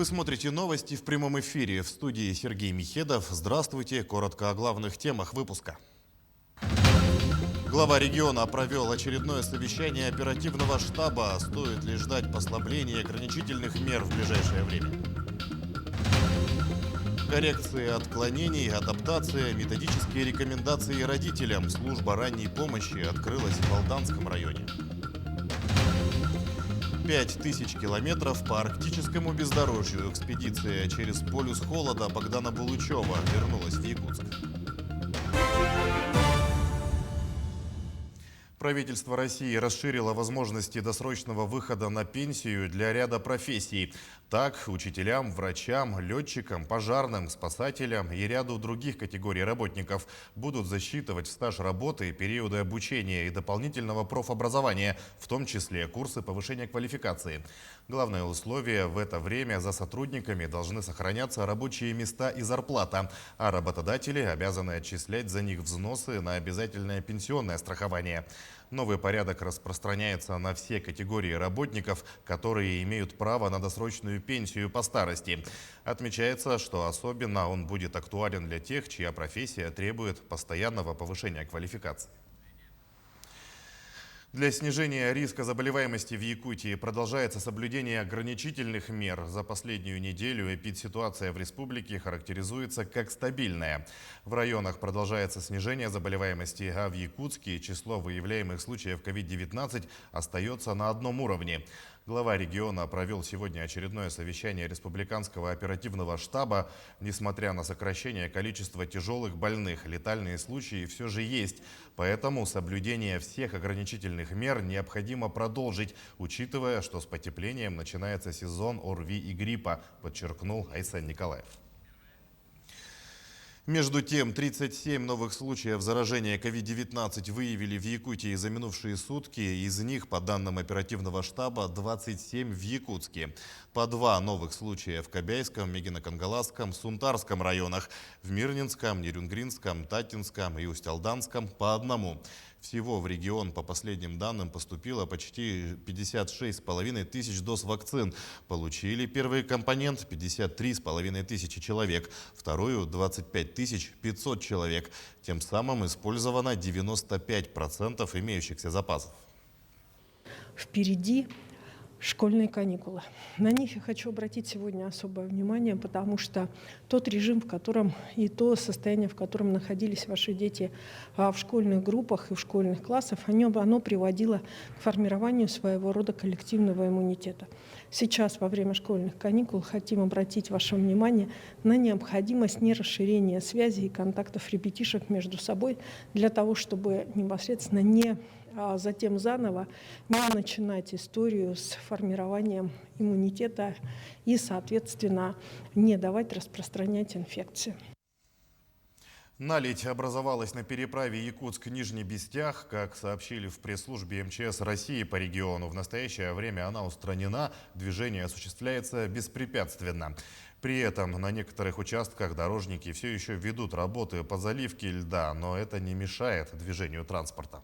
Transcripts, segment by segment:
Вы смотрите новости в прямом эфире. В студии Сергей Михедов. Здравствуйте. Коротко о главных темах выпуска. Глава региона провел очередное совещание оперативного штаба. Стоит ли ждать послабления ограничительных мер в ближайшее время? Коррекции отклонений, адаптация, методические рекомендации родителям. Служба ранней помощи открылась в Алданском районе. 5000 километров по арктическому бездорожью. Экспедиция через полюс холода Богдана Булычева вернулась в Якутск. Правительство России расширило возможности досрочного выхода на пенсию для ряда профессий. Так, учителям, врачам, летчикам, пожарным, спасателям и ряду других категорий работников будут засчитывать в стаж работы периоды обучения и дополнительного профобразования, в том числе курсы повышения квалификации. Главное условие – в это время за сотрудниками должны сохраняться рабочие места и зарплата, а работодатели обязаны отчислять за них взносы на обязательное пенсионное страхование. Новый порядок распространяется на все категории работников, которые имеют право на досрочную пенсию по старости. Отмечается, что особенно он будет актуален для тех, чья профессия требует постоянного повышения квалификации. Для снижения риска заболеваемости в Якутии продолжается соблюдение ограничительных мер. За последнюю неделю эпидситуация в республике характеризуется как стабильная. В районах продолжается снижение заболеваемости, а в Якутске число выявляемых случаев COVID-19 остается на одном уровне. Глава региона провел сегодня очередное совещание республиканского оперативного штаба. Несмотря на сокращение количества тяжелых больных, летальные случаи все же есть. Поэтому соблюдение всех ограничительных мер необходимо продолжить, учитывая, что с потеплением начинается сезон ОРВИ и гриппа, подчеркнул Айсен Николаев. Между тем, 37 новых случаев заражения COVID-19 выявили в Якутии за минувшие сутки. Из них, по данным оперативного штаба, 27 в Якутске. По 2 новых случая в Кобяйском, Мегино-Кангаласском, Сунтарском районах. В Мирнинском, Нерюнгринском, Татинском и Усть-Алданском по 1. Всего в регион, по последним данным, поступило почти 56,5 тысяч доз вакцин. Получили первый компонент 53,5 тысячи человек, вторую 25 500 человек. Тем самым использовано 95% имеющихся запасов. Впереди школьные каникулы. На них я хочу обратить сегодня особое внимание, потому что тот режим, в котором и то состояние, в котором находились ваши дети в школьных группах и в школьных классах, оно приводило к формированию своего рода коллективного иммунитета. Сейчас, во время школьных каникул, хотим обратить ваше внимание на необходимость нерасширения связей и контактов ребятишек между собой для того, чтобы непосредственно затем заново не начинать историю с формированием иммунитета и, соответственно, не давать распространять инфекции. Наледь образовалась на переправе Якутск-Нижний Бестях. Как сообщили в пресс-службе МЧС России по региону, в настоящее время она устранена, движение осуществляется беспрепятственно. При этом на некоторых участках дорожники все еще ведут работы по заливке льда, но это не мешает движению транспорта.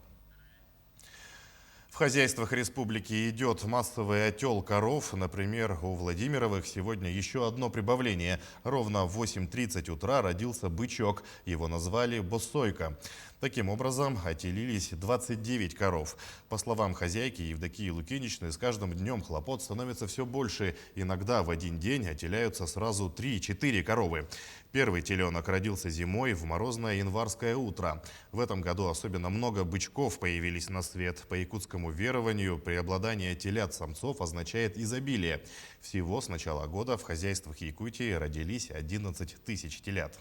В хозяйствах республики идет массовый отел коров. Например, у Владимировых сегодня еще одно прибавление. Ровно в 8:30 утра родился бычок. Его назвали Босойка. Таким образом, отелились 29 коров. По словам хозяйки Евдокии Лукиничны, с каждым днем хлопот становится все больше. Иногда в один день отеляются сразу 3-4 коровы. Первый теленок родился зимой в морозное январское утро. В этом году особенно много бычков появились на свет. По якутскому верованию, преобладание телят-самцов означает изобилие. Всего с начала года в хозяйствах Якутии родились 11 тысяч телят.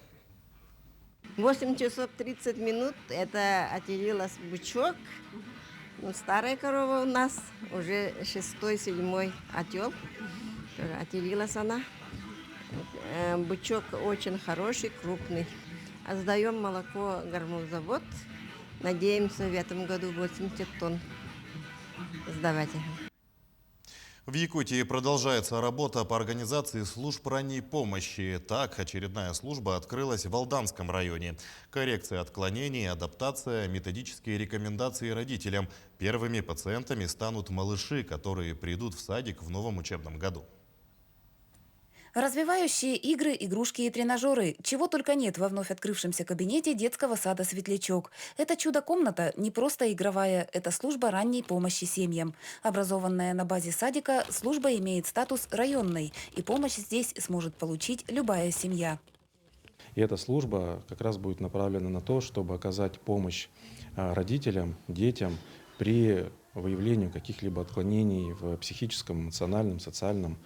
8 часов 30 минут это отелилась бычок. Старая корова у нас, уже 6-7 отел. Отелилась она. Бычок очень хороший, крупный. Сдаем молоко гормозавод. Надеемся в этом году 80 тонн сдавать. В Якутии продолжается работа по организации служб ранней помощи. Так, очередная служба открылась в Алданском районе. Коррекция отклонений, адаптация, методические рекомендации родителям. Первыми пациентами станут малыши, которые придут в садик в новом учебном году. Развивающие игры, игрушки и тренажеры. Чего только нет во вновь открывшемся кабинете детского сада «Светлячок». Это чудо-комната не просто игровая, это служба ранней помощи семьям. Образованная на базе садика, служба имеет статус районной, и помощь здесь сможет получить любая семья. И эта служба как раз будет направлена на то, чтобы оказать помощь родителям, детям при выявлении каких-либо отклонений в психическом, эмоциональном, социальном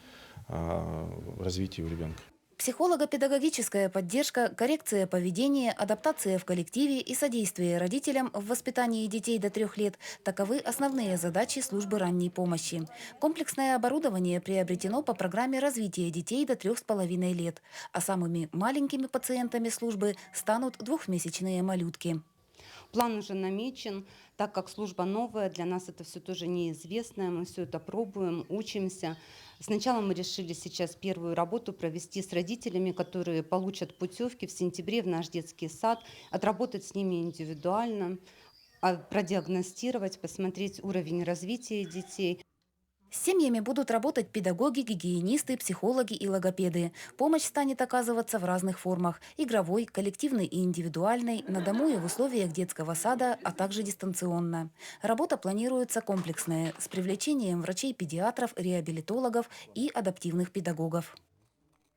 развитии у ребенка. Психолого-педагогическая поддержка, коррекция поведения, адаптация в коллективе и содействие родителям в воспитании детей до 3 лет – таковы основные задачи службы ранней помощи. Комплексное оборудование приобретено по программе развития детей до 3,5 лет, а самыми маленькими пациентами службы станут двухмесячные малютки. План уже намечен, так как служба новая, для нас это все тоже неизвестное, мы все это пробуем, учимся. Сначала мы решили сейчас первую работу провести с родителями, которые получат путевки в сентябре в наш детский сад, отработать с ними индивидуально, продиагностировать, посмотреть уровень развития детей. С семьями будут работать педагоги, гигиенисты, психологи и логопеды. Помощь станет оказываться в разных формах – игровой, коллективной и индивидуальной, на дому и в условиях детского сада, а также дистанционно. Работа планируется комплексная, с привлечением врачей-педиатров, реабилитологов и адаптивных педагогов.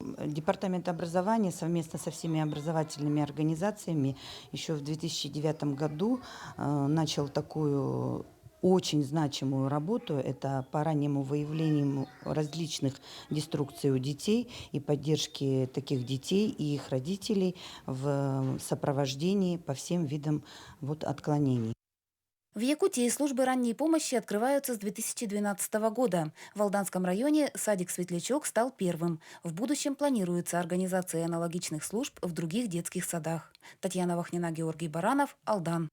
Департамент образования совместно со всеми образовательными организациями еще в 2009 году начал такую очень значимую работу. Это по раннему выявлению различных деструкций у детей и поддержке таких детей и их родителей в сопровождении по всем видам отклонений. В Якутии службы ранней помощи открываются с 2012 года. В Алданском районе садик «Светлячок» стал первым. В будущем планируется организация аналогичных служб в других детских садах. Татьяна Вахнина, Георгий Баранов, Алдан.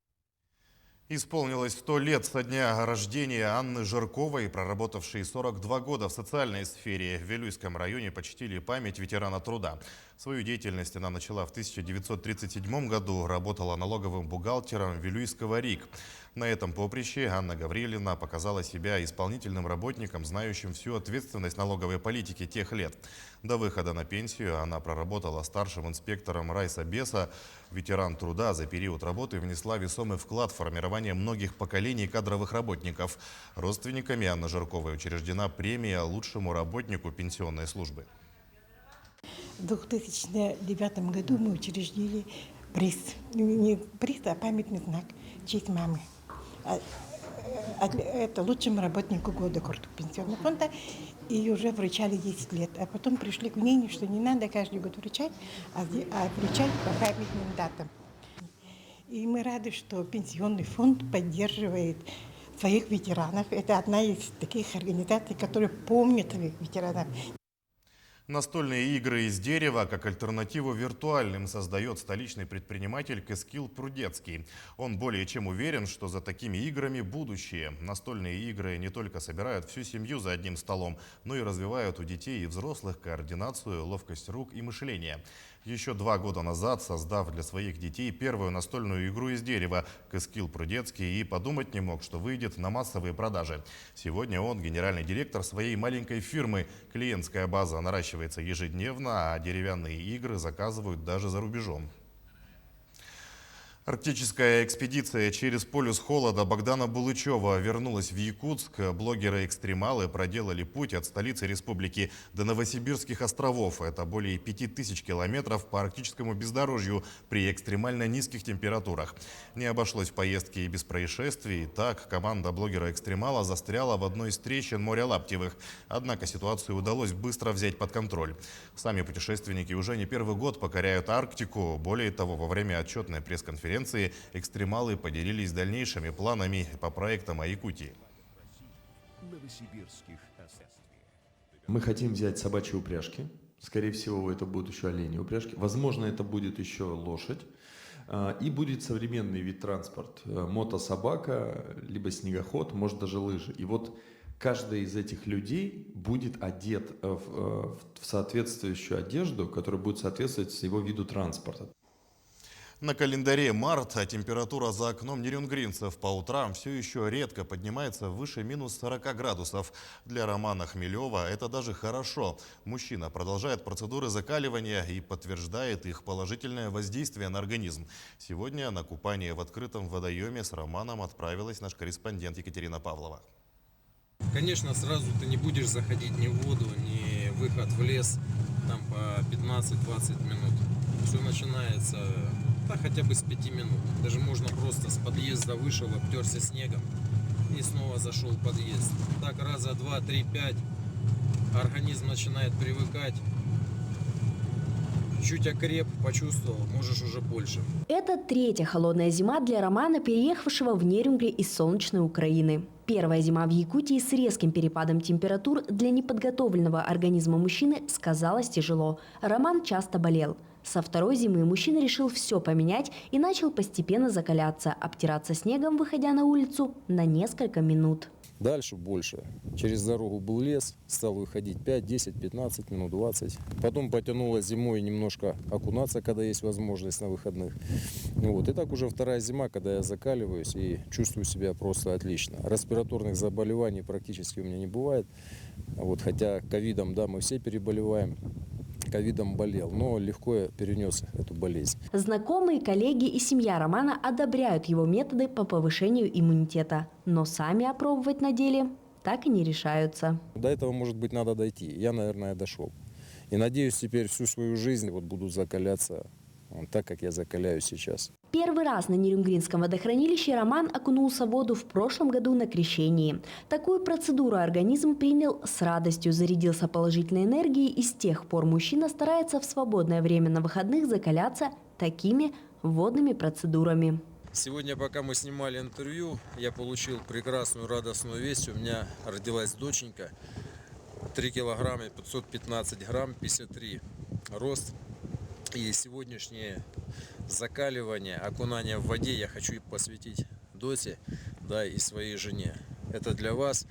Исполнилось 100 лет со дня рождения Анны Жирковой, проработавшей 42 года в социальной сфере. В Вилюйском районе почтили память ветерана труда. Свою деятельность она начала в 1937 году, работала налоговым бухгалтером Вилюйского РИК. На этом поприще Анна Гаврилина показала себя исполнительным работником, знающим всю ответственность налоговой политики тех лет. До выхода на пенсию она проработала старшим инспектором райсобеса. Ветеран труда за период работы внесла весомый вклад в формирование многих поколений кадровых работников. Родственниками Анны Жирковой учреждена премия лучшему работнику пенсионной службы. В 2009 году мы учредили приз. Не приз, а памятный знак в честь мамы. Это лучшему работнику года пенсионного фонда. И уже вручали 10 лет. А потом пришли к мнению, что не надо каждый год вручать, а вручать по памятным датам. И мы рады, что пенсионный фонд поддерживает своих ветеранов. Это одна из таких организаций, которые помнят своих ветеранов. Настольные игры из дерева как альтернативу виртуальным создает столичный предприниматель Кэскил Прудецкий. Он более чем уверен, что за такими играми будущее. Настольные игры не только собирают всю семью за одним столом, но и развивают у детей и взрослых координацию, ловкость рук и мышления. Еще 2 года назад, создав для своих детей первую настольную игру из дерева, Кэскил Прудецкий и подумать не мог, что выйдет на массовые продажи. Сегодня он генеральный директор своей маленькой фирмы. Клиентская база наращивается ежедневно, а деревянные игры заказывают даже за рубежом. Арктическая экспедиция через полюс холода Богдана Булычева вернулась в Якутск. Блогеры-экстремалы проделали путь от столицы республики до Новосибирских островов. Это более 5000 километров по арктическому бездорожью при экстремально низких температурах. Не обошлось в поездке и без происшествий. Так, команда блогера-экстремала застряла в одной из трещин моря Лаптевых. Однако ситуацию удалось быстро взять под контроль. Сами путешественники уже не первый год покоряют Арктику. Более того, во время отчетной пресс-конференции экстремалы поделились дальнейшими планами по проектам о Якутии. Мы хотим взять собачьи упряжки. Скорее всего, это будут еще оленьи упряжки. Возможно, это будет еще лошадь. И будет современный вид транспорта. Мотособака, либо снегоход, может даже лыжи. И вот каждый из этих людей будет одет в соответствующую одежду, которая будет соответствовать его виду транспорта. На календаре март, а температура за окном нерюнгринцев по утрам все еще редко поднимается выше минус 40 градусов. Для Романа Хмелева это даже хорошо. Мужчина продолжает процедуры закаливания и подтверждает их положительное воздействие на организм. Сегодня на купание в открытом водоеме с Романом отправилась наш корреспондент Екатерина Павлова. Конечно, сразу ты не будешь заходить ни в воду, ни выход в лес там по 15-20 минут. Все начинается хотя бы с 5 минут. Даже можно просто с подъезда вышел, обтерся снегом и снова зашел в подъезд. Так раза 2, 3, 5 организм начинает привыкать. Чуть окреп, почувствовал, можешь уже больше. Это третья холодная зима для Романа, переехавшего в Нерюнгри из солнечной Украины. Первая зима в Якутии с резким перепадом температур для неподготовленного организма мужчины сказалась тяжело. Роман часто болел. Со второй зимы мужчина решил все поменять и начал постепенно закаляться, обтираться снегом, выходя на улицу на несколько минут. Дальше больше. Через дорогу был лес, стал выходить 5, 10, 15 минут, 20. Потом потянуло зимой немножко окунаться, когда есть возможность на выходных. И так уже вторая зима, когда я закаливаюсь и чувствую себя просто отлично. Респираторных заболеваний практически у меня не бывает. Хотя ковидом, да, мы все переболеваем. Ковидом болел, но легко я перенес эту болезнь. Знакомые, коллеги и семья Романа одобряют его методы по повышению иммунитета, но сами опробовать на деле так и не решаются. До этого, может быть, надо дойти. Я, наверное, дошел. И надеюсь, теперь всю свою жизнь буду закаляться так, как я закаляюсь сейчас. Первый раз на Нерюнгринском водохранилище Роман окунулся в воду в прошлом году на крещении. Такую процедуру организм принял с радостью, зарядился положительной энергией, и с тех пор мужчина старается в свободное время на выходных закаляться такими водными процедурами. Сегодня, пока мы снимали интервью, я получил прекрасную радостную весть. У меня родилась доченька, 3 килограмма 515 грамм, 53 рост. И сегодняшнее закаливание, окунание в воде я хочу посвятить Доте, да, и своей жене. Это для вас.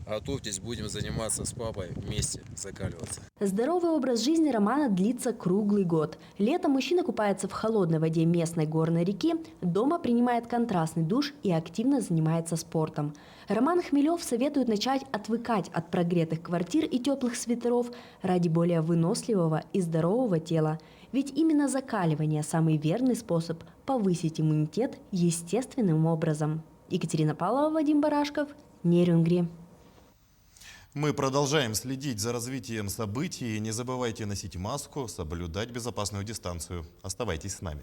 Готовьтесь, будем заниматься с папой вместе, закаливаться. Здоровый образ жизни Романа длится круглый год. Летом мужчина купается в холодной воде местной горной реки, дома принимает контрастный душ и активно занимается спортом. Роман Хмелев советует начать отвыкать от прогретых квартир и теплых свитеров ради более выносливого и здорового тела. Ведь именно закаливание – самый верный способ повысить иммунитет естественным образом. Екатерина Павлова, Вадим Барашков, Нерюнгри. Мы продолжаем следить за развитием событий. Не забывайте носить маску, соблюдать безопасную дистанцию. Оставайтесь с нами.